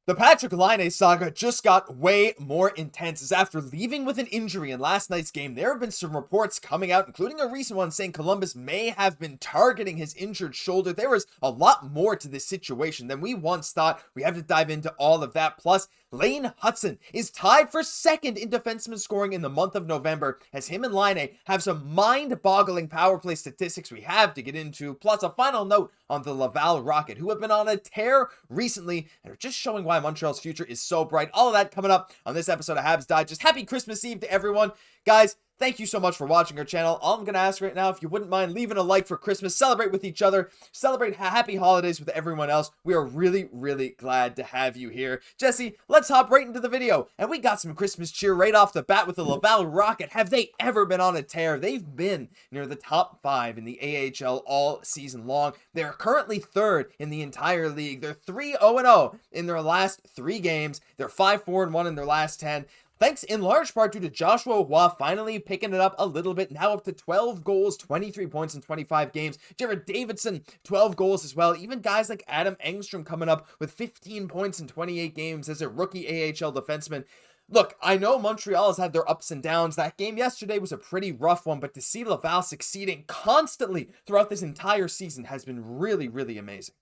The Patrik Laine saga just got way more intense as after leaving with an injury in last night's game, there have been some reports coming out, including a recent one saying Columbus may have been targeting his injured shoulder. There is a lot more to this situation than we once thought. We have to dive into all of that. Plus, Lane Hutson is tied for second in defenseman scoring in the month of November, as him and Laine have some mind-boggling power play statistics we have to get into, plus a final note on the Laval Rocket, who have been on a tear recently and are just showing why Montreal's future is so bright. All of that coming up on this episode of Habs Digest. Happy Christmas Eve to everyone. Guys, thank you so much for watching our channel. All I'm going to ask right now, if you wouldn't mind leaving a like for Christmas, celebrate with each other, celebrate happy holidays with everyone else. We are really, really glad to have you here. Jesse, let's hop right into the video. And we got some Christmas cheer right off the bat with the Laval Rocket. Have they ever been on a tear? They've been near the top 5 in the AHL all season long. They're currently 3rd in the entire league. They're 3-0-0 in their last 3 games. They're 5-4-1 in their last 10. Thanks in large part due to Joshua Roy finally picking it up a little bit, now up to 12 goals, 23 points in 25 games. Jared Davidson, 12 goals as well. Even guys like Adam Engstrom coming up with 15 points in 28 games as a rookie AHL defenseman. Look, I know Montreal has had their ups and downs. That game yesterday was a pretty rough one, but to see Laval succeeding constantly throughout this entire season has been really, really amazing.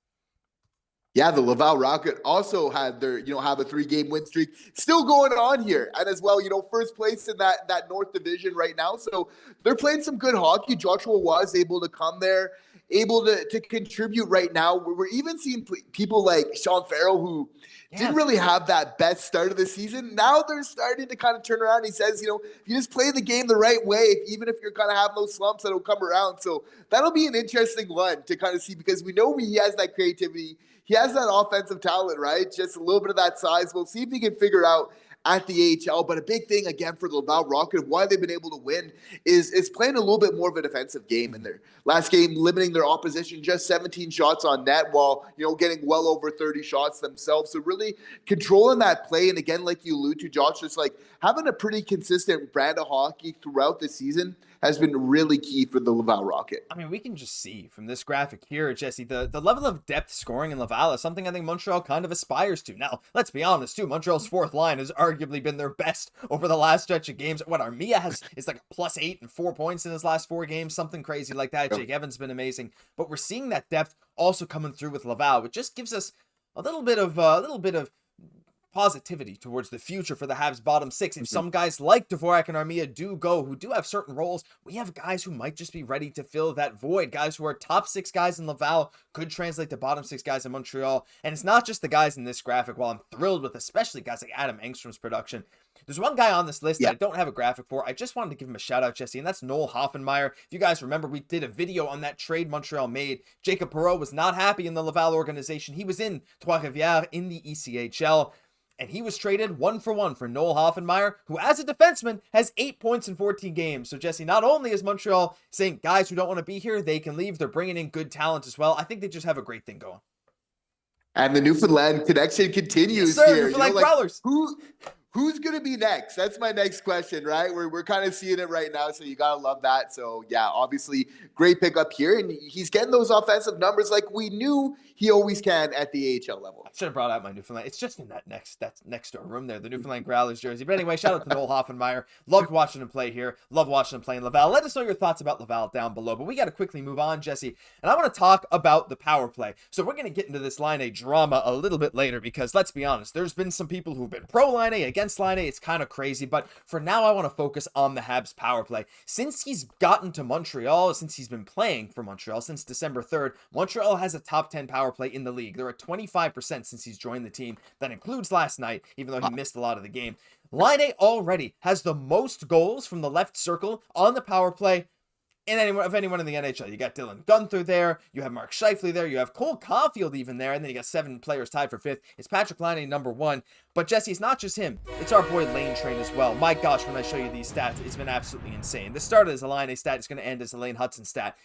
Yeah, the Laval Rocket also had their, have a 3-game win streak still going on here. And as well, first place in that North Division right now. So they're playing some good hockey. Joshua was able to come there, able to contribute right now. We're even seeing people like Sean Farrell, who didn't really have that best start of the season. Now they're starting to kind of turn around. He says, if you just play the game the right way, even if you're kind of having those slumps, that'll come around. So that'll be an interesting one to kind of see, because we know he has that creativity. He has that offensive talent, right? Just a little bit of that size. We'll see if he can figure out at the AHL. But a big thing, again, for the Laval Rocket, why they've been able to win is playing a little bit more of a defensive game in their last game, limiting their opposition just 17 shots on net while, getting well over 30 shots themselves. So really controlling that play. And again, like you allude to, Josh, just like having a pretty consistent brand of hockey throughout the season has been really key for the Laval Rocket. I mean, we can just see from this graphic here, Jesse, the level of depth scoring in Laval is something I think Montreal kind of aspires to. Now, let's be honest, too. Montreal's 4th line has arguably been their best over the last stretch of games. What, Armia is like a +8 and 4 points in his last 4 games, something crazy like that. Jake Evans been amazing. But we're seeing that depth also coming through with Laval, which just gives us a little bit of positivity towards the future for the Habs bottom 6. If some guys like Dvorak and Armia do go, who do have certain roles, we have guys who might just be ready to fill that void. Guys who are top 6 guys in Laval could translate to bottom 6 guys in Montreal. And it's not just the guys in this graphic, while I'm thrilled with especially guys like Adam Engstrom's production. There's one guy on this list that I don't have a graphic for. I just wanted to give him a shout out, Jesse, and that's Noel Hoffenmeyer. If you guys remember, we did a video on that trade Montreal made. Jacob Perreault was not happy in the Laval organization. He was in Trois-Rivières in the ECHL. And he was traded 1-for-1 for Noel Hoffenmeyer, who as a defenseman has 8 points in 14 games. So Jesse, not only is Montreal saying guys who don't want to be here, they can leave, they're bringing in good talent as well. I think they just have a great thing going. And the Newfoundland connection continues here. Newfoundland Growlers. Who's going to be next? That's my next question, right? We're kind of seeing it right now, so you got to love that. So, yeah, obviously, great pickup here. And he's getting those offensive numbers like we knew he always can at the AHL level. I should have brought out my Newfoundland. It's just in that next door room there, the Newfoundland Growlers jersey. But anyway, shout out to Noel Hoffenmeyer. Loved watching him play here. Love watching him play in Laval. Let us know your thoughts about Laval down below. But we got to quickly move on, Jesse. And I want to talk about the power play. So we're going to get into this Laine drama a little bit later because, let's be honest, there's been some people who've been pro Laine, against Laine. It's kind of crazy, but for now I want to focus on the Habs power play. Since he's gotten to Montreal, since he's been playing for Montreal since December 3rd, Montreal has a top 10 power play in the league. They're at 25% since he's joined the team. That includes last night, even though he missed a lot of the game. Laine already has the most goals from the left circle on the power play anyone in the NHL. You got Dylan Gunther there, you have Mark Scheifele there, you have Cole Caufield even there, and then you got 7 players tied for 5th. It's Patrik Laine number 1. But Jesse, it's not just him. It's our boy Lane Train as well. My gosh, when I show you these stats, it's been absolutely insane. This started as a Laine stat. It's going to end as a Lane Hutson stat.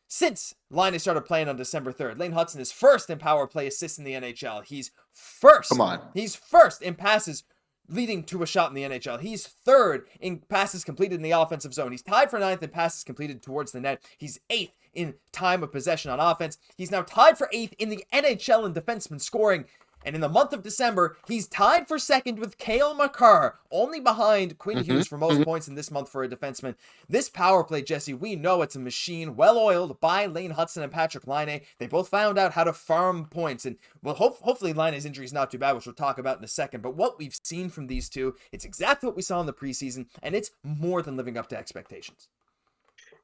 Since Laine started playing on December 3rd, Lane Hutson is first in power play assists in the NHL. He's first. Come on. He's first in passes leading to a shot in the NHL. He's 3rd in passes completed in the offensive zone. He's tied for 9th in passes completed towards the net. He's 8th in time of possession on offense. He's now tied for 8th in the NHL in defenseman scoring. And in the month of December, he's tied for second with Cale Makar, only behind Quinn Hughes for most points in this month for a defenseman. This power play, Jesse, we know it's a machine, well-oiled by Laine Hutson and Patrik Laine. They both found out how to farm points, and well, hopefully Laine's injury is not too bad, which we'll talk about in a second. But what we've seen from these two, it's exactly what we saw in the preseason, and it's more than living up to expectations.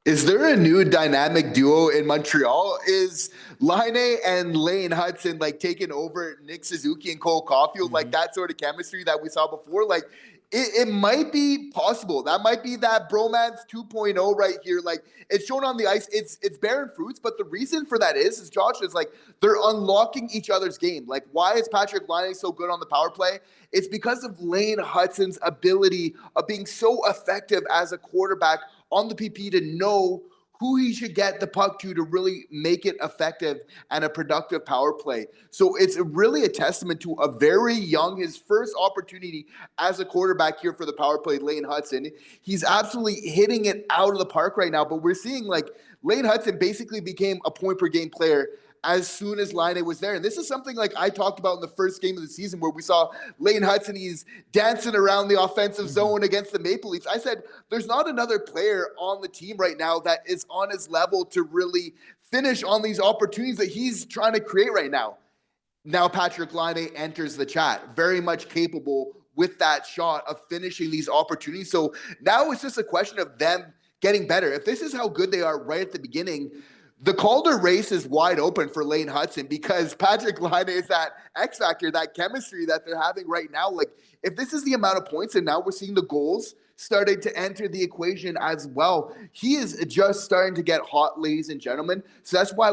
Is there a new dynamic duo in Montreal? Is Laine and Laine Hutson like taking over Nick Suzuki and Cole Caufield, like that sort of chemistry that we saw before? Like it might be possible. That might be that bromance 2.0 right here. Like it's shown on the ice. It's bearing fruits, but the reason for that is Josh is like they're unlocking each other's game. Like why is Patrik Laine so good on the power play? It's because of Laine Hutson's ability of being so effective as a quarterback on the PP to know who he should get the puck to really make it effective and a productive power play. So it's really a testament to a very young, his first opportunity as a quarterback here for the power play, Laine Hutson. He's absolutely hitting it out of the park right now, but we're seeing like Laine Hutson basically became a point per game player as soon as Laine was there. And this is something like I talked about in the first game of the season where we saw Laine Hutson, he's dancing around the offensive zone against the Maple Leafs. I said, there's not another player on the team right now that is on his level to really finish on these opportunities that he's trying to create right now. Now Patrik Laine enters the chat, very much capable with that shot of finishing these opportunities. So now it's just a question of them getting better. If this is how good they are right at the beginning, the Calder race is wide open for Laine Hutson because Patrik Laine is that X factor, that chemistry that they're having right now. Like, if this is the amount of points, and now we're seeing the goals starting to enter the equation as well, he is just starting to get hot, ladies and gentlemen. So that's why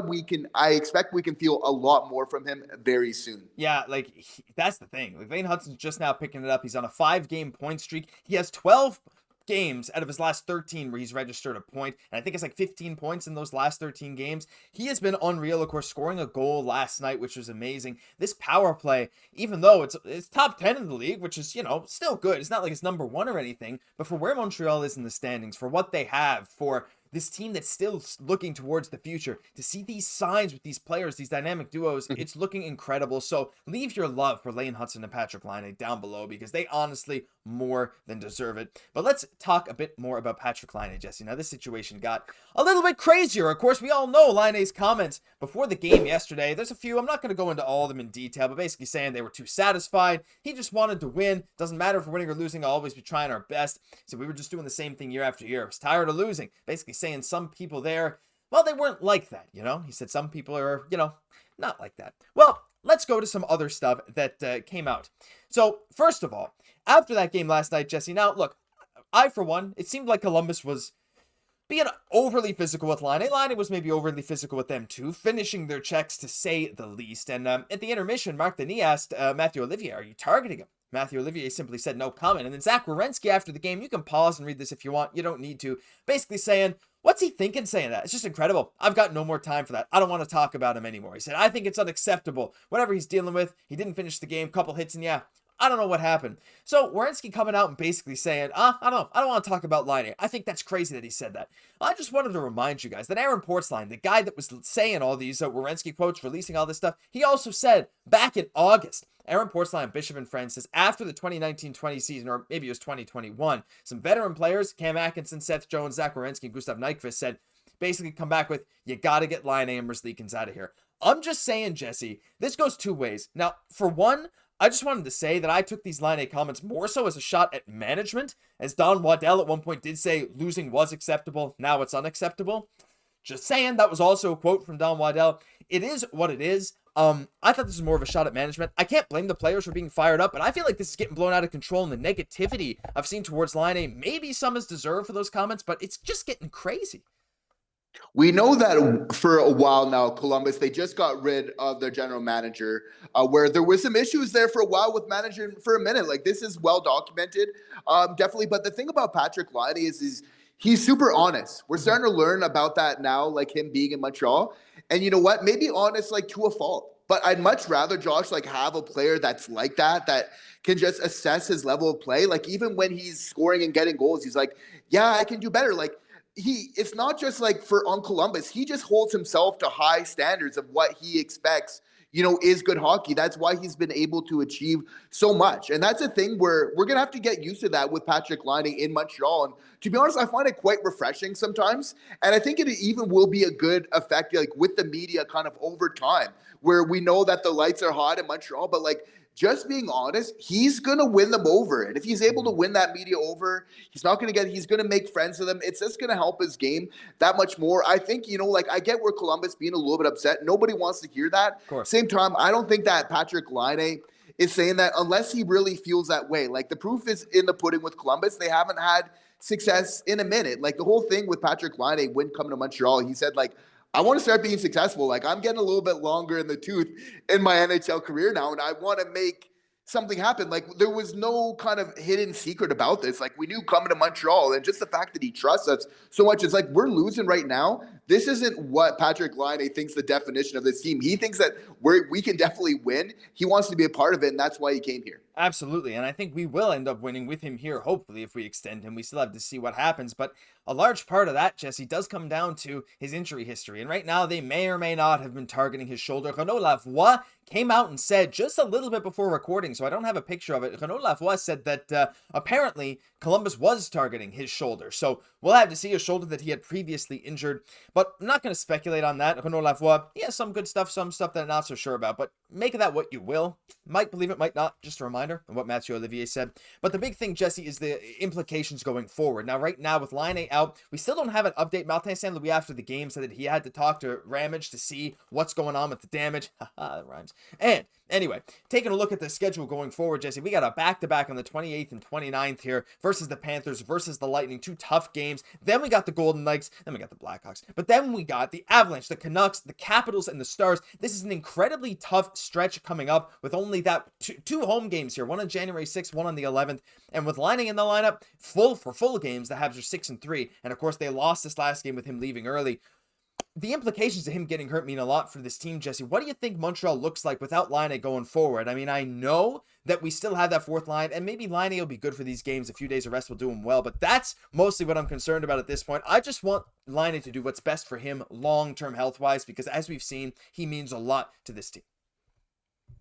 I expect we can feel a lot more from him very soon. Yeah, like, that's the thing. Like, Laine Hutson's just now picking it up. He's on a 5-game point streak. He has 12 games out of his last 13 where he's registered a point, and I think it's like 15 points in those last 13 games. He has been unreal, of course, scoring a goal last night, which was amazing. This power play, even though it's top 10 in the league, which is, still good. It's not like it's number 1 or anything, but for where Montreal is in the standings, for what they have, for this team that's still looking towards the future, to see these signs with these players, these dynamic duos, it's looking incredible. So leave your love for Laine Hutson and Patrik Laine down below because they honestly more than deserve it. But let's talk a bit more about Patrik Laine, Jesse. Now, this situation got a little bit crazier. Of course, we all know Laine's comments before the game yesterday. There's a few. I'm not going to go into all of them in detail, but basically saying they were too satisfied. He just wanted to win. Doesn't matter if we're winning or losing. I'll always be trying our best. So we were just doing the same thing year after year. I was tired of losing. Basically saying some people there, well, they weren't like that, He said some people are, not like that. Well, let's go to some other stuff that came out. So, first of all, after that game last night, Jesse, now, look, I, for one, it seemed like Columbus was being overly physical with Laine. Laine was maybe overly physical with them, too, finishing their checks, to say the least. And at the intermission, Marc Denis asked Matthew Olivier, are you targeting him? Matthew Olivier simply said no comment. And then Zach Werenski after the game, you can pause and read this if you want. You don't need to. Basically saying, what's he thinking saying that? It's just incredible. I've got no more time for that. I don't want to talk about him anymore. He said, I think it's unacceptable. Whatever he's dealing with, he didn't finish the game, couple hits, and yeah, I don't know what happened. So Werenski coming out and basically saying, I don't know. I don't want to talk about Laine. I think that's crazy that he said that. I just wanted to remind you guys that Aaron Portzline, the guy that was saying all these Werenski quotes, releasing all this stuff, he also said back in August, Aaron Portzline, Bishop and Friends, says after the 2019-20 season, or maybe it was 2021, some veteran players, Cam Atkinson, Seth Jones, Zach Werenski, and Gustav Nyquist said, basically come back with, you got to get Laine and Merzlikins out of here. I'm just saying, Jesse, this goes two ways. Now, for one, I just wanted to say that I took these Laine comments more so as a shot at management, as Don Waddell at one point did say losing was acceptable, now it's unacceptable. Just saying, that was also a quote from Don Waddell. It is what it is. I thought this was more of a shot at management. I can't blame the players for being fired up, but I feel like this is getting blown out of control, and the negativity I've seen towards Laine, maybe some is deserved for those comments, but it's just getting crazy. We know that for a while now, Columbus, they just got rid of their general manager, where there was some issues there for a while with managing for a minute. Like, this is well documented, definitely. But the thing about Patrik Laine is he's super honest. We're starting to learn about that now, like him being in Montreal. And you know what? Maybe honest, like, to a fault. But I'd much rather, Josh, like, have a player that's like that can just assess his level of play. Like, even when he's scoring and getting goals, he's like, yeah, I can do better. Like, it's not just like on Columbus, he just holds himself to high standards of what he expects, is good hockey. That's why he's been able to achieve so much. And that's a thing where we're going to have to get used to that with Patrik Laine in Montreal. And to be honest, I find it quite refreshing sometimes. And I think it even will be a good effect, like with the media kind of over time, where we know that the lights are hot in Montreal, but like, just being honest, he's going to win them over. And if he's able to win that media over, he's going to make friends with them. It's just going to help his game that much more. I think, like I get where Columbus being a little bit upset. Nobody wants to hear that. Same time, I don't think that Patrik Laine is saying that unless he really feels that way. Like the proof is in the pudding with Columbus. They haven't had success in a minute. Like the whole thing with Patrik Laine when coming to Montreal, he said like, I want to start being successful. Like I'm getting a little bit longer in the tooth in my NHL career now, and I want to make something happen. Like there was no kind of hidden secret about this. Like we knew coming to Montreal, and just the fact that he trusts us so much. It's like we're losing right now. This isn't what Patrik Laine thinks the definition of this team. He thinks that we can definitely win. He wants to be a part of it, and that's why he came here. Absolutely, and I think we will end up winning with him here, hopefully, if we extend him. We still have to see what happens, but a large part of that, Jesse, does come down to his injury history, and right now they may or may not have been targeting his shoulder. Renaud Lavoie came out and said just a little bit before recording, so I don't have a picture of it. Renaud Lavoie said that apparently Columbus was targeting his shoulder, so we'll have to see a shoulder that he had previously injured, but I'm not going to speculate on that. Renaud Lavoie, he has some good stuff, some stuff that I'm not so sure about, but make of that what you will. Might believe it, might not. Just a reminder of what Mathieu Olivier said. But the big thing, Jesse, is the implications going forward. Now, right now, with Laine out, we still don't have an update. Martin St. Louis, after the game, said that he had to talk to Ramage to see what's going on with the damage. Haha, that rhymes. And anyway, taking a look at the schedule going forward, Jesse, we got a back-to-back on the 28th and 29th here versus the Panthers, versus the Lightning. Two tough games. Then we got the Golden Knights. Then we got the Blackhawks. But then we got the Avalanche, the Canucks, the Capitals, and the Stars. This is an incredibly tough stretch coming up with only that two home games here. One on January 6th, one on the 11th. And with Laine in the lineup, full games, the Habs are 6-3. And of course, they lost this last game with him leaving early. The implications of him getting hurt mean a lot for this team, Jesse. What do you think Montreal looks like without Laine going forward? I mean, I know that we still have that fourth line, and maybe Laine will be good for these games. A few days of rest will do him well, but that's mostly what I'm concerned about at this point. I just want Laine to do what's best for him long-term health-wise, because as we've seen, he means a lot to this team.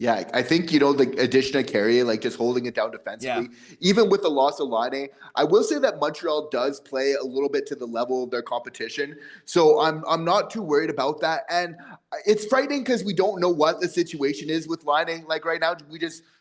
Yeah, I think, the addition of Carrier, like just holding it down defensively, even with the loss of Laine, I will say that Montreal does play a little bit to the level of their competition. So I'm not too worried about that. And it's frightening because we don't know what the situation is with Laine. Like right now,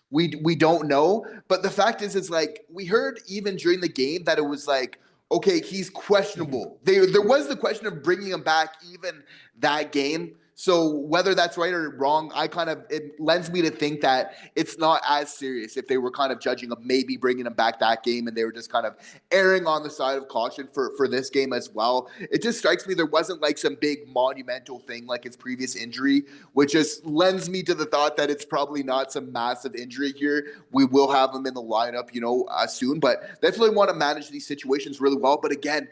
we don't know. But the fact is, it's like we heard even during the game that it was like, okay, he's questionable. There was the question of bringing him back even that game. So whether that's right or wrong, it lends me to think that it's not as serious if they were kind of judging him, maybe bringing him back that game, and they were just kind of erring on the side of caution for this game as well. It just strikes me there wasn't like some big monumental thing like his previous injury, which just lends me to the thought that it's probably not some massive injury here. We will have him in the lineup, soon, but definitely want to manage these situations really well. But again,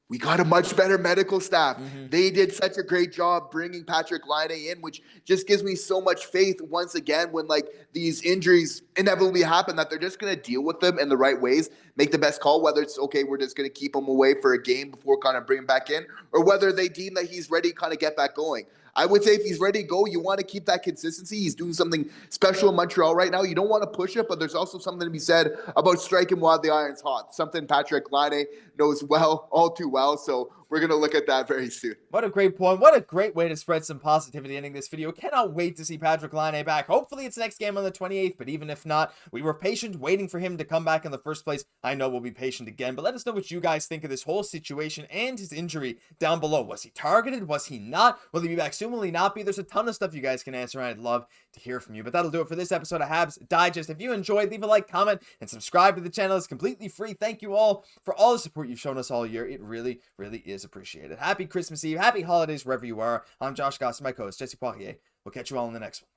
we got a much better medical staff. They did such a great job bringing Patrik Laine in, which just gives me so much faith once again when like these injuries inevitably happen that they're just going to deal with them in the right ways, make the best call, whether it's, okay, we're just going to keep him away for a game before kind of bring him back in, or whether they deem that he's ready to kind of get back going. I would say if he's ready to go, you want to keep that consistency. He's doing something special in Montreal right now. You don't want to push it, but there's also something to be said about striking while the iron's hot. Something Patrik Laine knows well, all too well. So we're going to look at that very soon. What a great point. What a great way to spread some positivity ending this video. Cannot wait to see Patrik Laine back. Hopefully it's next game on the 28th, but even if not, we were patient waiting for him to come back in the first place. I know we'll be patient again, but let us know what you guys think of this whole situation and his injury down below. Was he targeted? Was he not? Will he be back soon? Will he not be? There's a ton of stuff you guys can answer, and I'd love to hear from you. But that'll do it for this episode of Habs Digest. If you enjoyed, leave a like, comment, and subscribe to the channel. It's completely free. Thank you all for all the support you've shown us all year. It really, really is appreciated. Happy Christmas Eve. Happy holidays wherever you are. I'm Josh Gosse, my co-host, Jesse Poirier. We'll catch you all in the next one.